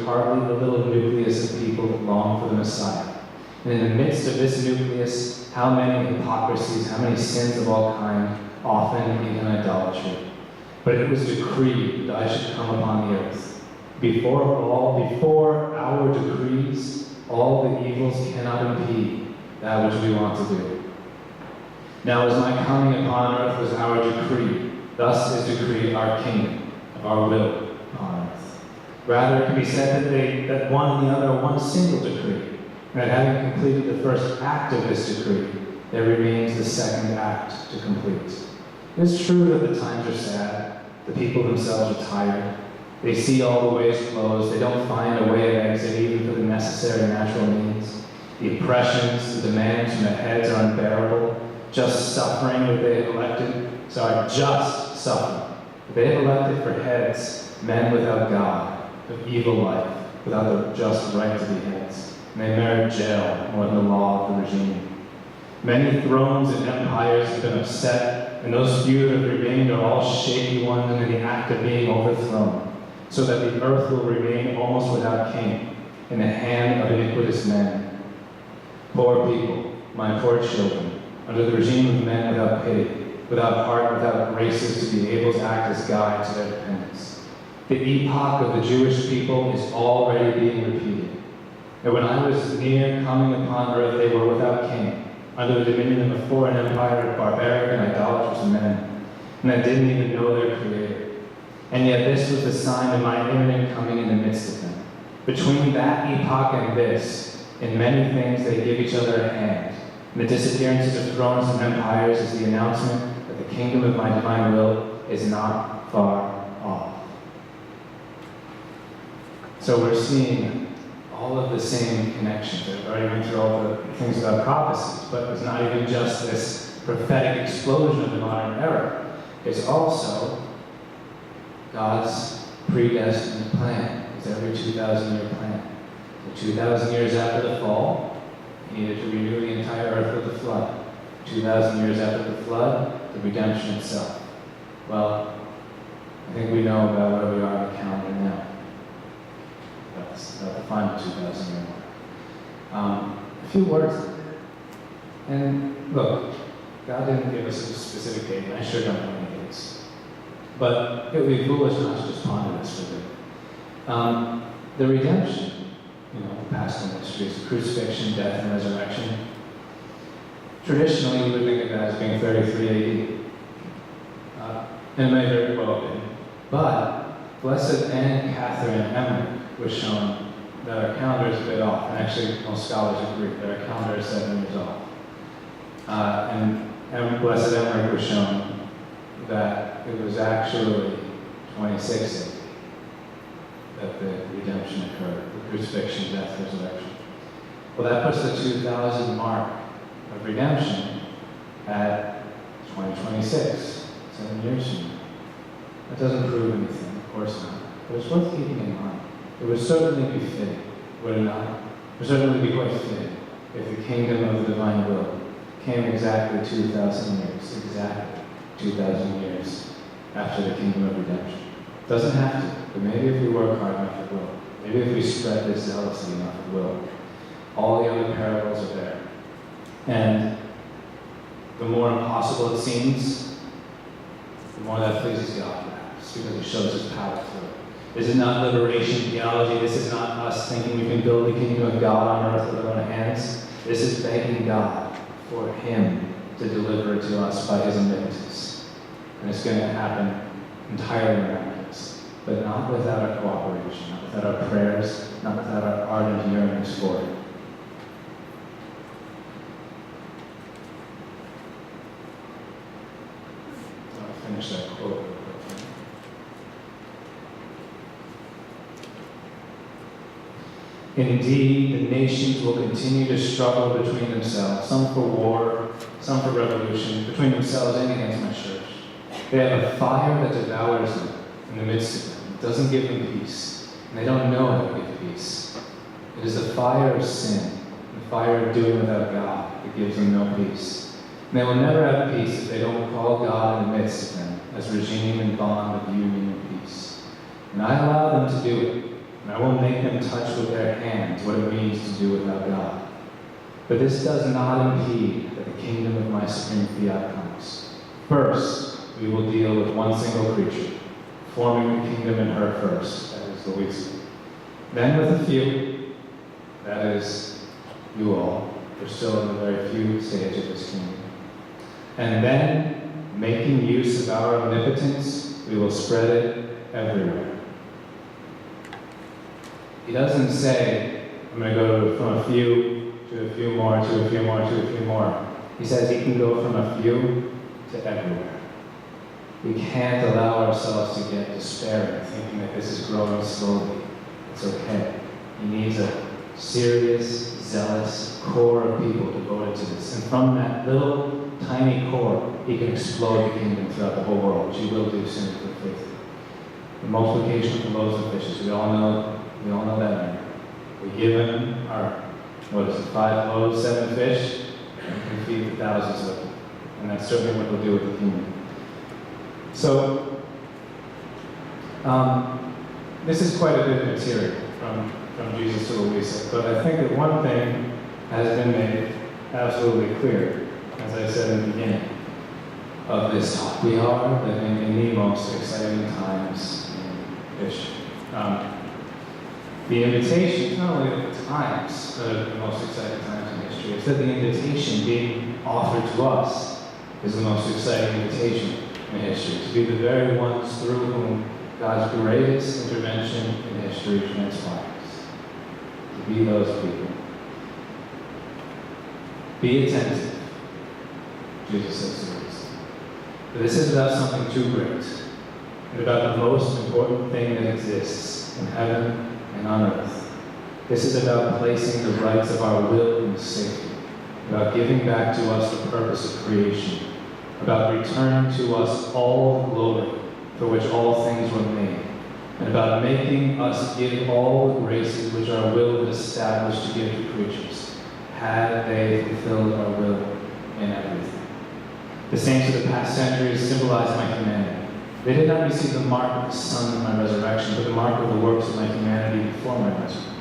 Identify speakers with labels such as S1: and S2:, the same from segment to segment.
S1: hardly the little nucleus of people that long for the Messiah. And in the midst of this nucleus, how many hypocrisies, how many sins of all kinds, often even idolatry. But it was decreed that I should come upon the earth. Before our decrees, all the evils cannot impede that which we want to do. Now as my coming upon earth was our decree, thus is decreed our kingdom, of our will upon earth. Rather, it can be said that one and the other are one single decree, and that having completed the first act of this decree, there remains the second act to complete. It is true that the times are sad, the people themselves are tired, they see all the ways closed, they don't find a way of exit even for the necessary natural means. The oppressions, the demands from the heads are unbearable, just suffering that they have elected, just suffering. They have elected for heads men without God, of evil life, without the just right to be heads. And they merit jail more than the law of the regime. Many thrones and empires have been upset, and those few that have remained are all shaky ones and in the act of being overthrown, so that the earth will remain almost without king, in the hand of iniquitous men. Poor people, my poor children, under the regime of men without pity, without heart, without graces to be able to act as guide to their dependence. The epoch of the Jewish people is already being repeated. And when I was near coming upon earth, they were without king, under the dominion of a foreign empire of barbaric and idolatrous men, and that didn't even know their Creator. And yet this was the sign of my imminent coming in the midst of them. Between that epoch and this, in many things they give each other a hand. And the disappearances of thrones and empires is the announcement that the kingdom of my divine will is not far off. So we're seeing all of the same connections. I've already went through all the things about prophecies, but it's not even just this prophetic explosion of the modern era. It's also God's predestined plan. It's every 2,000-year plan. So 2,000 years after the fall, He needed to renew the entire earth with the flood. 2,000 years after the flood, the redemption itself. Well, I think we know about where we are on the calendar now. That's about the final 2,000-year mark. A few words. And look, God didn't give us a specific date, and I sure don't know any dates. But it would be foolish not to just ponder this for a bit. The redemption, the paschal mysteries, the crucifixion, death, and resurrection. Traditionally, we would think of that as being 33 AD. And it may very well have been. But Blessed Anne Catherine Emmerich was shown that our calendar is a bit off, and actually most scholars agree that our calendar is 7 years off. And Blessed Emmerich was shown that it was actually 26 AD that the redemption occurred, the crucifixion, death, resurrection. Well, that puts the 2,000 mark of redemption at 2026, 7 years from now. That doesn't prove anything, of course not, but it's worth keeping in mind. It would certainly be fitting, would it not? It would certainly be quite fitting if the kingdom of the divine will came exactly 2,000 years, exactly 2,000 years after the kingdom of redemption. It doesn't have to, but maybe if we work hard enough, it will. Maybe if we spread this zealously enough, it will. All the other parables are there. And the more impossible it seems, the more that pleases God, perhaps, because it shows His power through it. This is not liberation theology. This is not us thinking we can build the kingdom of God on earth with our own hands. This is begging God for Him to deliver it to us by His omnipotence. And it's going to happen entirely miraculous, but not without our cooperation, not without our prayers, not without our ardent yearnings for it. I'll finish that quote real quick. Indeed, the nations will continue to struggle between themselves, some for war, some for revolution, between themselves and against my church. They have a fire that devours them in the midst of them. It doesn't give them peace, and they don't know how to give peace. It is the fire of sin, the fire of doing without God, that gives them no peace. And they will never have peace if they don't call God in the midst of them as regime and bond of union and peace. And I allow them to do it. and I will make them touch with their hands what it means to do without God. But this does not impede that the kingdom of my supreme fiat comes. First, we will deal with one single creature, forming the kingdom in her first, that is Louisa. Then with a few, that is you all, we're still in the very few stage of this kingdom. And then, making use of our omnipotence, we will spread it everywhere. He doesn't say, I'm going to go from a few to a few more, to a few more, to a few more. He says he can go from a few to everywhere. We can't allow ourselves to get despairing, thinking that this is growing slowly. It's okay. He needs a serious, zealous core of people devoted to this. And from that little, tiny core, he can explode the kingdom throughout the whole world, which he will do soon for faith. The multiplication of the loaves and fishes, we all know that. We give him our, 5 loaves, 7 fish, and we can feed the thousands of them. And that's certainly what we'll do with the kingdom. So, this is quite a bit of material from Jesus to Louisa, but I think that one thing has been made absolutely clear, as I said in the beginning of this talk. We are living in the most exciting times in history. The invitation, not only the times, but the most exciting times in history, it's that the invitation being offered to us is the most exciting invitation in history, to be the very ones through whom God's greatest intervention in history transpires. To be those people. Be attentive, Jesus says to us. This is about something too great, and about the most important thing that exists in heaven and on earth. This is about placing the rights of our will in safety, about giving back to us the purpose of creation, about returning to us all the glory for which all things were made, and about making us give all the graces which our will had established to give to creatures, had they fulfilled our will in everything. The saints of the past centuries symbolized my humanity. They did not receive the mark of the Son of my resurrection, but the mark of the works of my humanity before my resurrection.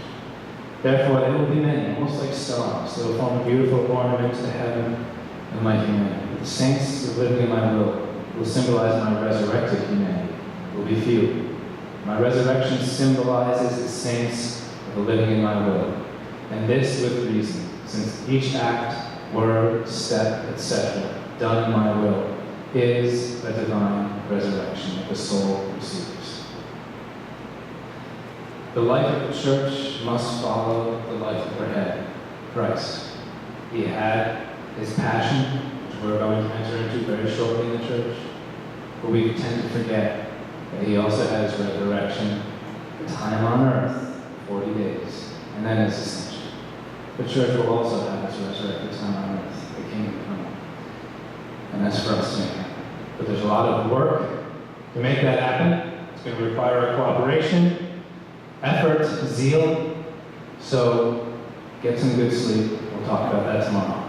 S1: Therefore, they will be many, almost like stars. They will form a beautiful ornament to the heaven of my humanity. But the saints who live in my will symbolize my resurrected humanity, will be few. My resurrection symbolizes the saints of the living in my will. And this with reason, since each act, word, step, etc., done in my will, is a divine resurrection that the soul receives. The life of the church must follow the life of her head, Christ. He had his passion, which we're going to enter into very shortly in the church, but we tend to forget that he also had his resurrection, the time on earth, 40 days, and then his ascension. The church will also have its resurrected time on earth, the kingdom coming. And that's for us to make happen. But there's a lot of work to make that happen. It's going to require our cooperation, effort, zeal. So get some good sleep. We'll talk about that tomorrow.